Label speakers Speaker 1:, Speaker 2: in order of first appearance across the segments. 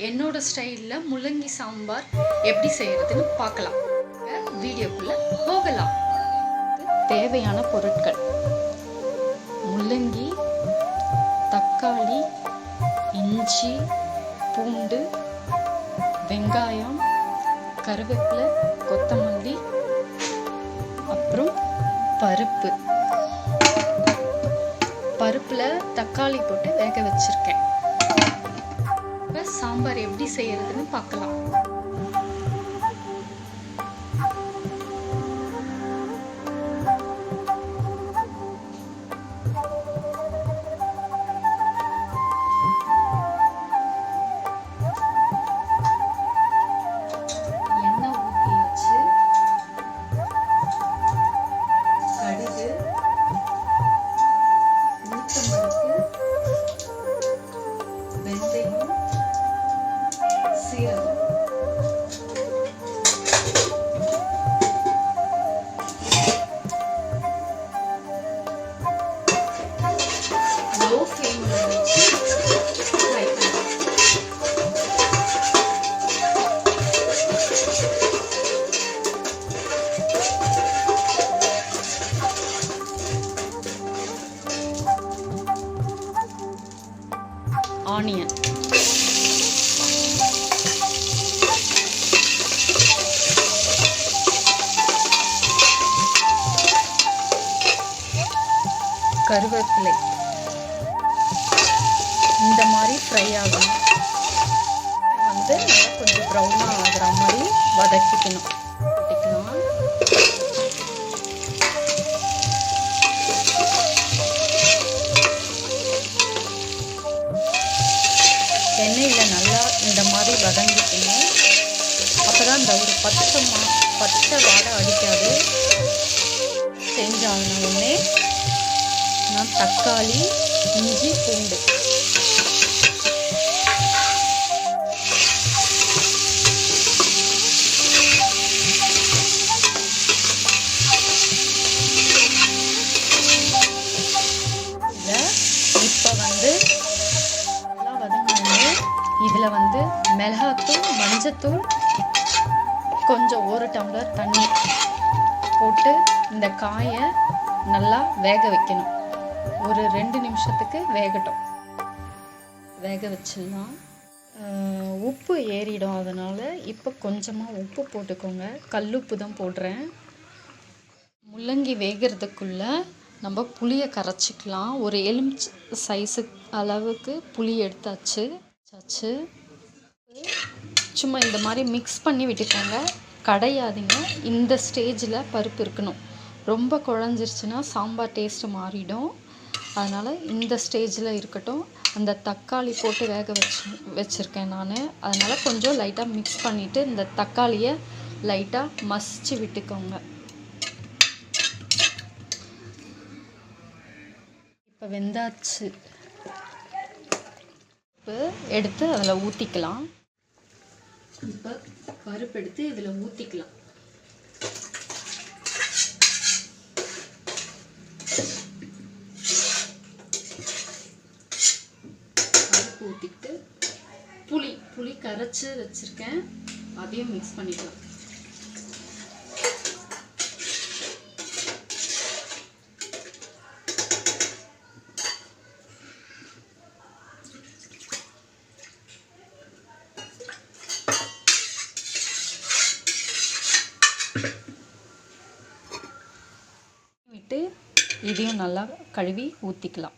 Speaker 1: என்னோட ஸ்டைலில் முள்ளங்கி சாம்பார் எப்படி செய்கிறதுன்னு பார்க்கலாம். வீடியோக்குள்ளே போகலாம். தேவையான பொருட்கள்: முள்ளங்கி, தக்காளி, இஞ்சி, பூண்டு, வெங்காயம், கருவேப்பிலை, கொத்தமல்லி, அப்புறம் பருப்பில் தக்காளி போட்டு வேக வச்சுருக்கேன். இப்போ சாம்பார் எப்படி செய்யறதுன்னு பார்க்கலாம். ஆனியன், கருவேப்பிலை இந்த மாதிரி ஃப்ரை ஆகணும். கொஞ்சம் ப்ரௌனாக ஆகிற மாதிரி வதக்கிக்கணும். எண்ணெயில் நல்லா இந்த மாதிரி வதங்கிக்கணும். அப்போ தான் இந்த ஒரு பச்சை வாடை அடிக்காது. செஞ்சாங்க உடனே நான் தக்காளி, இஞ்சி, பூண்டு இதில் மிளகாத்தூள், மஞ்சத்தூள், கொஞ்சம் 1 டம்ளர் தண்ணி போட்டு இந்த காயை நல்லா வேக வைக்கணும். ஒரு 2 நிமிஷத்துக்கு வேகட்டும். வேக வச்சிடலாம். உப்பு ஏறிடும். அதனால் இப்போ கொஞ்சமாக உப்பு போட்டுக்கோங்க. கல்லுப்பு தான் போடுறேன். முள்ளங்கி வேகிறதுக்குள்ளே நம்ம புளியை கரைச்சிக்கலாம். ஒரு எலுமிச்சை சைஸு அளவுக்கு புளி எடுத்தாச்சு. சும்மா இந்த மாதிரி மிக்ஸ் பண்ணி விட்டுக்கோங்க. கடையாதீங்க. இந்த ஸ்டேஜில் பருப்பு இருக்கணும். ரொம்ப குழஞ்சிருச்சுன்னா சாம்பார் டேஸ்ட்டு மாறிடும். அதனால் இந்த ஸ்டேஜில் இருக்கட்டும். அந்த தக்காளி போட்டு வேக வச்சுருக்கேன் நான். அதனால் கொஞ்சம் லைட்டாக மிக்ஸ் பண்ணிவிட்டு இந்த தக்காளியை லைட்டாக மசிச்சு விட்டுக்கோங்க. இப்போ வெந்தாச்சு. எடுத்து அதில் ஊற்றிக்கலாம். இப்போ பருப்பு எடுத்து இதில் ஊற்றிக்கலாம். பருப்பு ஊற்றிட்டு புளி கரைச்சி வச்சுருக்கேன், அதையும் மிக்ஸ் பண்ணிக்கலாம். விட்டு இதையும் நல்லா கழுவி ஊற்றிக்கலாம்.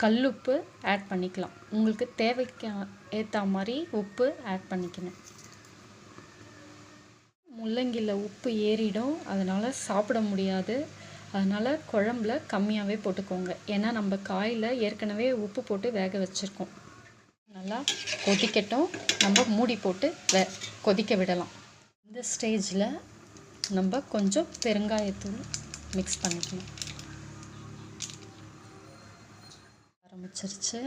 Speaker 1: கல்லுப்பு ஆட் பண்ணிக்கலாம். உங்களுக்கு தேவைக்கு ஏற்ற மாதிரி உப்பு ஆட் பண்ணிக்கணும். முள்ளங்கியில் உப்பு ஏறிடும், அதனால் சாப்பிட முடியாது. அதனால் குழம்புல கம்மியாகவே போட்டுக்கோங்க. ஏன்னா நம்ம காயில் ஏற்கனவே உப்பு போட்டு வேக வச்சுருக்கோம். நல்லா கொதிக்கட்டும். நம்ம மூடி போட்டு கொதிக்க விடலாம். இந்த ஸ்டேஜில் நம்ம கொஞ்சம் பெருங்காயத்தூள் மிக்ஸ் பண்ணிக்கணும். ஆரம்பிச்சிருச்சு.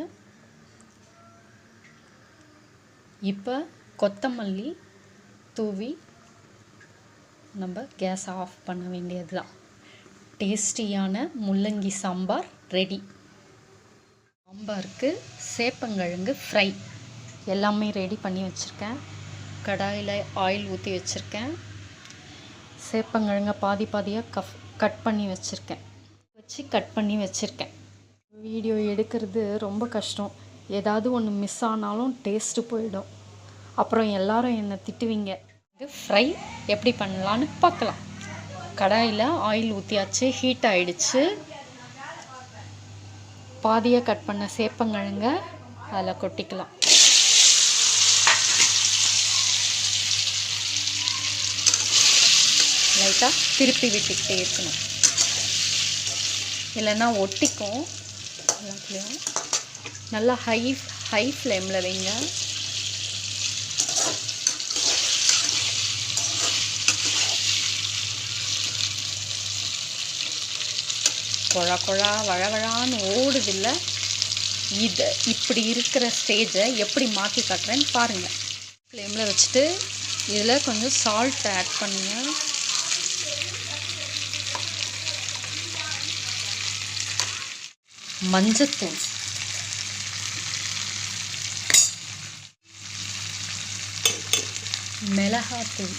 Speaker 1: இப்போ கொத்தமல்லி தூவி நம்ம கேஸ் ஆஃப் பண்ண வேண்டியது தான். டேஸ்டியான முள்ளங்கி சாம்பார் ரெடி. சாம்பாருக்கு சேப்பங்கிழங்கு ஃப்ரை எல்லாமே ரெடி பண்ணி வச்சுருக்கேன். கடாயில் ஆயில் ஊற்றி வச்சுருக்கேன். சேப்பங்கிழங்க பாதி பாதியாக கட் பண்ணி வச்சுருக்கேன். கட் பண்ணி வச்சுருக்கேன். வீடியோ எடுக்கிறது ரொம்ப கஷ்டம். ஏதாவது ஒன்று மிஸ் ஆனாலும் டேஸ்ட்டு போயிடும். அப்புறம் எல்லாரும் என்னை திட்டுவீங்க. இது ஃப்ரை எப்படி பண்ணலான்னு பார்க்கலாம். கடாயில் ஆயில் ஊற்றியாச்சு, ஹீட் ஆகிடுச்சு. பாதியாக கட் பண்ண சேப்பங்கிழங்க அதில் கொட்டிக்கலாம். லைட்டாக திருப்பி விட்டுக்கிட்டே இருக்கணும், இல்லைன்னா ஒட்டிக்கும். எல்லாத்துலேயும் நல்லா ஹை ஃப்ளேமில் வைங்க. குழா வழவழான்னு ஓடுதில்ல. இது இப்படி இருக்கிற ஸ்டேஜை எப்படி மாற்றி காட்டுறேன்னு பாருங்கள். ஃப்ளேமில் வச்சுட்டு இதில் கொஞ்சம் சால்ட் ஆட் பண்ணுங்க. மஞ்சத்தூள், மிளகாத்தூள்,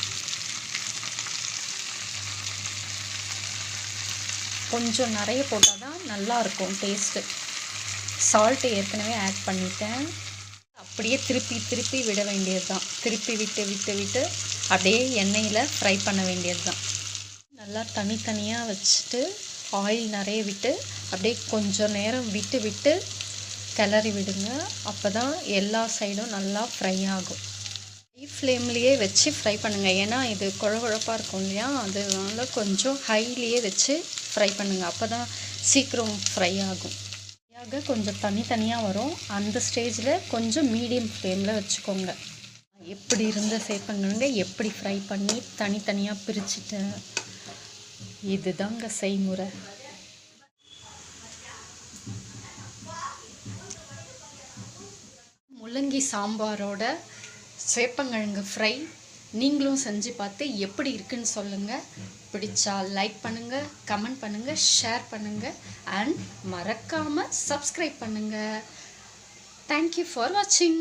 Speaker 1: கொஞ்சம் நிறைய போட்டால் தான் நல்லாயிருக்கும் டேஸ்ட்டு. சால்ட்டு ஏற்கனவே ஆட் பண்ணிட்டேன். அப்படியே திருப்பி விட வேண்டியது தான். திருப்பி விட்டு அப்படியே எண்ணெயில் ஃப்ரை பண்ண வேண்டியது தான். நல்லா தனித்தனியாக வச்சுட்டு ஆயில் நிறைய விட்டு அப்படியே கொஞ்சம் நேரம் விட்டு கிளறி விடுங்க. அப்போ தான் எல்லா சைடும் நல்லா ஃப்ரை ஆகும். ஹை ஃப்ளேம்லேயே வச்சு ஃப்ரை பண்ணுங்கள். ஏன்னா இது குழப்பாக இருக்கும் இல்லையா, அதனால கொஞ்சம் ஹைலேயே வச்சு ஃப்ரை பண்ணுங்கள். அப்போ தான் சீக்கிரம் ஃப்ரை ஆகும். கொஞ்சம் தனித்தனியாக வரும். அந்த ஸ்டேஜில் கொஞ்சம் மீடியம் ஃப்ளேமில் வச்சுக்கோங்க. எப்படி இருந்த சேப்பங்கிழங்க எப்படி ஃப்ரை பண்ணி தனித்தனியாக பிரிச்சுட்டேன். இதுதாங்க செய்முறை. முள்ளங்கி சாம்பாரோட சேப்பங்கிழங்கு ஃப்ரை நீங்களும் செஞ்சு பார்த்து எப்படி இருக்குன்னு சொல்லுங்கள். பிடிச்சா லைக் பண்ணுங்கள், கமெண்ட் பண்ணுங்கள், ஷேர் பண்ணுங்கள் அண்ட் மறக்காமல் சப்ஸ்கிரைப் பண்ணுங்கள். தேங்க்யூ ஃபார் வாட்சிங்.